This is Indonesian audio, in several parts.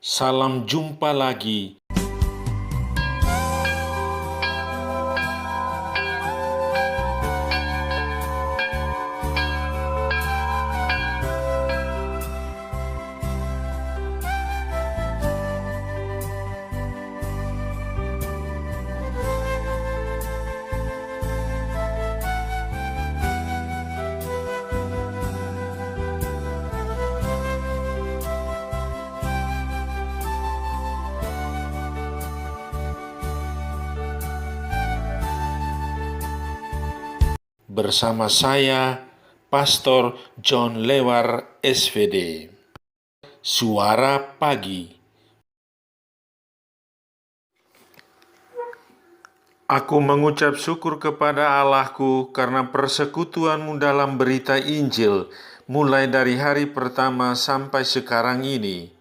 Salam jumpa lagi. Bersama saya, Pastor John Lewar, SVD. Suara Pagi. Aku mengucap syukur kepada Allahku karena persekutuanmu dalam berita Injil, mulai dari hari pertama sampai sekarang ini.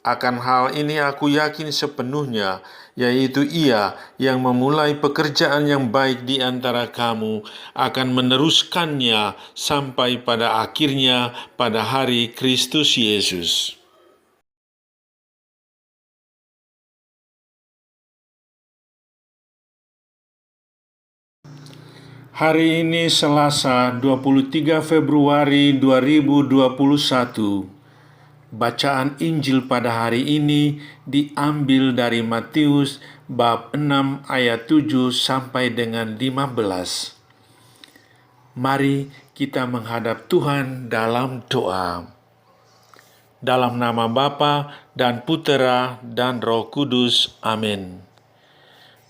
Akan hal ini aku yakin sepenuhnya, yaitu Ia yang memulai pekerjaan yang baik di antara kamu akan meneruskannya sampai pada akhirnya pada hari Kristus Yesus. Hari ini Selasa 23 Februari 2021. Bacaan Injil pada hari ini diambil dari Matius bab 6 ayat 7 sampai dengan 15. Mari kita menghadap Tuhan dalam doa. Dalam nama Bapa dan Putera dan Roh Kudus. Amin.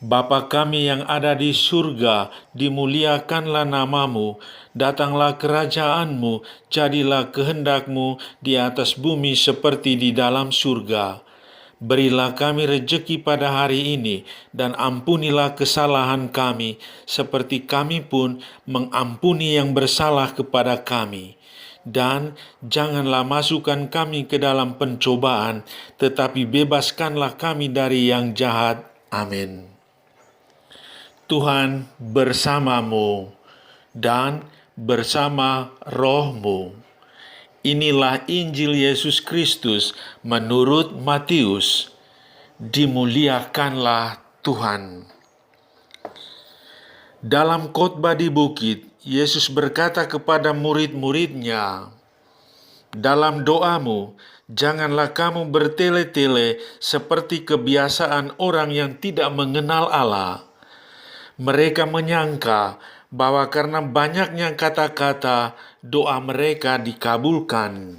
Bapa kami yang ada di surga, dimuliakanlah namamu, datanglah kerajaanmu, jadilah kehendakmu di atas bumi seperti di dalam surga. Berilah kami rejeki pada hari ini, dan ampunilah kesalahan kami, seperti kami pun mengampuni yang bersalah kepada kami. Dan janganlah masukkan kami ke dalam pencobaan, tetapi bebaskanlah kami dari yang jahat. Amin. Tuhan bersamamu dan bersama rohmu. Inilah Injil Yesus Kristus menurut Matius. Dimuliakanlah Tuhan. Dalam khotbah di bukit, Yesus berkata kepada murid-muridnya, "Dalam doamu, janganlah kamu bertele-tele seperti kebiasaan orang yang tidak mengenal Allah. Mereka menyangka bahwa karena banyaknya kata-kata, doa mereka dikabulkan.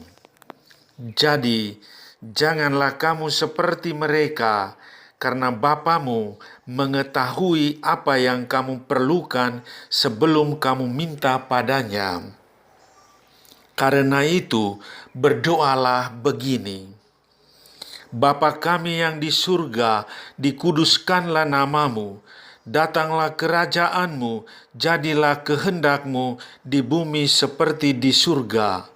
Jadi, janganlah kamu seperti mereka, karena Bapamu mengetahui apa yang kamu perlukan sebelum kamu minta padanya. Karena itu, berdoalah begini: Bapa kami yang di surga, dikuduskanlah namamu. Datanglah kerajaanmu, jadilah kehendakmu di bumi seperti di surga.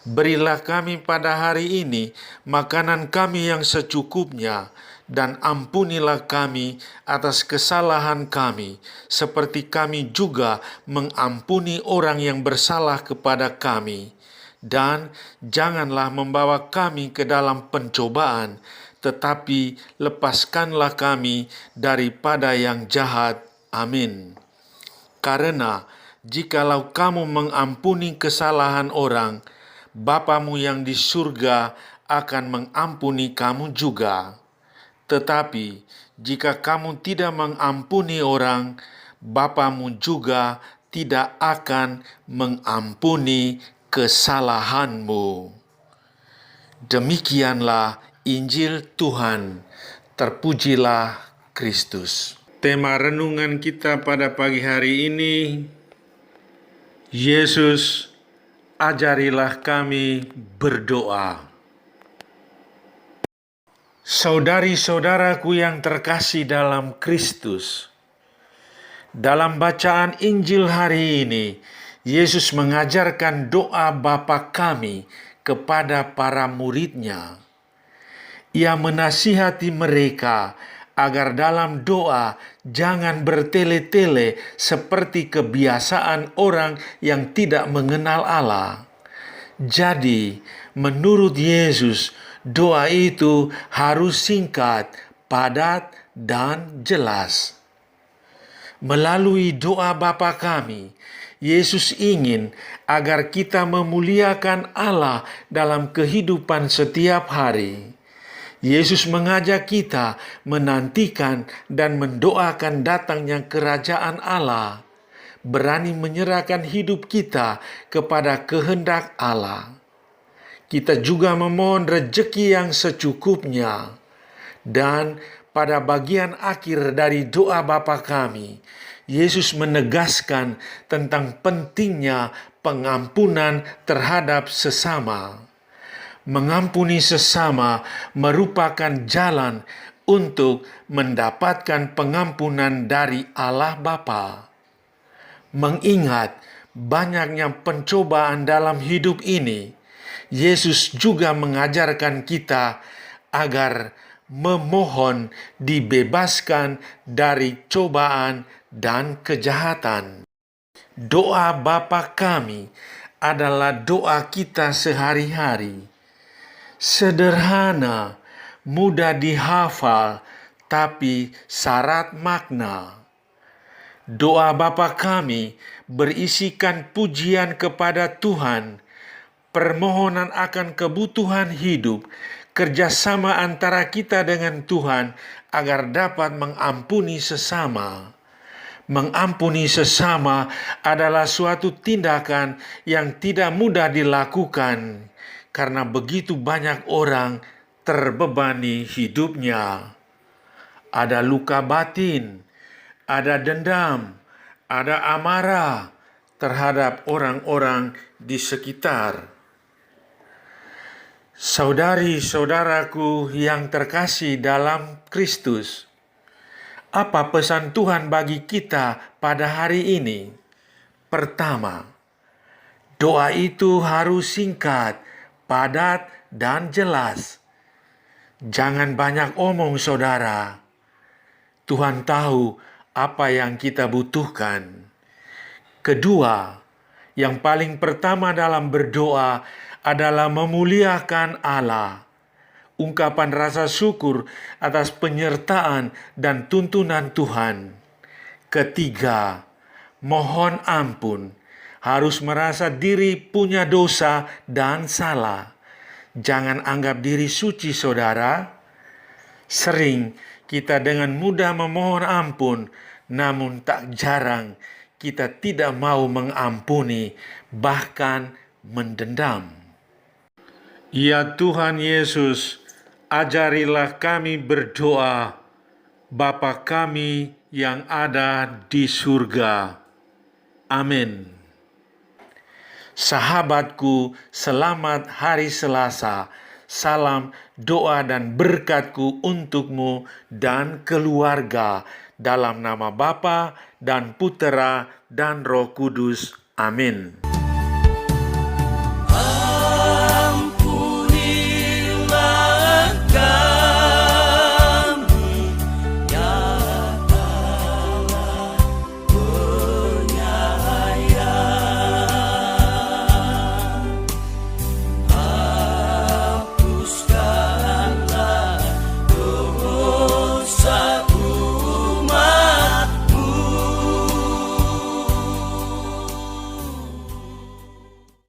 Berilah kami pada hari ini makanan kami yang secukupnya, dan ampunilah kami atas kesalahan kami, seperti kami juga mengampuni orang yang bersalah kepada kami. Dan janganlah membawa kami ke dalam pencobaan, tetapi lepaskanlah kami daripada yang jahat. Amin. Karena jikalau kamu mengampuni kesalahan orang, Bapamu yang di surga akan mengampuni kamu juga. Tetapi jika kamu tidak mengampuni orang, Bapamu juga tidak akan mengampuni kesalahanmu." Demikianlah Injil Tuhan. Terpujilah Kristus. Tema renungan kita pada pagi hari ini, Yesus, ajarilah kami berdoa. Saudari-saudaraku yang terkasih dalam Kristus, dalam bacaan Injil hari ini, Yesus mengajarkan doa Bapa kami kepada para murid-Nya. Ia menasihati mereka agar dalam doa jangan bertele-tele seperti kebiasaan orang yang tidak mengenal Allah. Jadi, menurut Yesus, Doa itu harus singkat, padat, dan jelas. Melalui doa Bapa kami, Yesus ingin agar kita memuliakan Allah dalam kehidupan setiap hari. Yesus mengajak kita menantikan dan mendoakan datangnya kerajaan Allah, berani menyerahkan hidup kita kepada kehendak Allah. Kita juga memohon rejeki yang secukupnya. Dan pada bagian akhir dari doa Bapa kami, Yesus menegaskan tentang pentingnya pengampunan terhadap sesama. Mengampuni sesama merupakan jalan untuk mendapatkan pengampunan dari Allah Bapa. Mengingat banyaknya pencobaan dalam hidup ini, Yesus juga mengajarkan kita agar memohon dibebaskan dari cobaan dan kejahatan. Doa Bapa kami adalah doa kita sehari-hari. Sederhana, mudah dihafal, tapi syarat makna. Doa Bapa kami berisikan pujian kepada Tuhan, permohonan akan kebutuhan hidup, kerjasama antara kita dengan Tuhan agar dapat mengampuni sesama. Mengampuni sesama adalah suatu tindakan yang tidak mudah dilakukan karena begitu banyak orang terbebani hidupnya. Ada luka batin, ada dendam, ada amarah terhadap orang-orang di sekitar. Saudari-saudaraku yang terkasih dalam Kristus, apa pesan Tuhan bagi kita pada hari ini? Pertama, doa itu harus singkat, padat, dan jelas. Jangan banyak omong, saudara. Tuhan tahu apa yang kita butuhkan. Kedua, yang paling pertama dalam berdoa adalah memuliakan Allah. Ungkapan rasa syukur atas penyertaan dan tuntunan Tuhan. Ketiga, mohon ampun. Harus merasa diri punya dosa dan salah. Jangan anggap diri suci, saudara. Sering kita dengan mudah memohon ampun, namun tak jarang kita tidak mau mengampuni, bahkan mendendam. Ya Tuhan Yesus, ajarilah kami berdoa, Bapa kami yang ada di surga. Amin. Sahabatku, selamat hari Selasa. Salam doa dan berkatku untukmu dan keluarga. Dalam nama Bapa dan Putera dan Roh Kudus. Amin.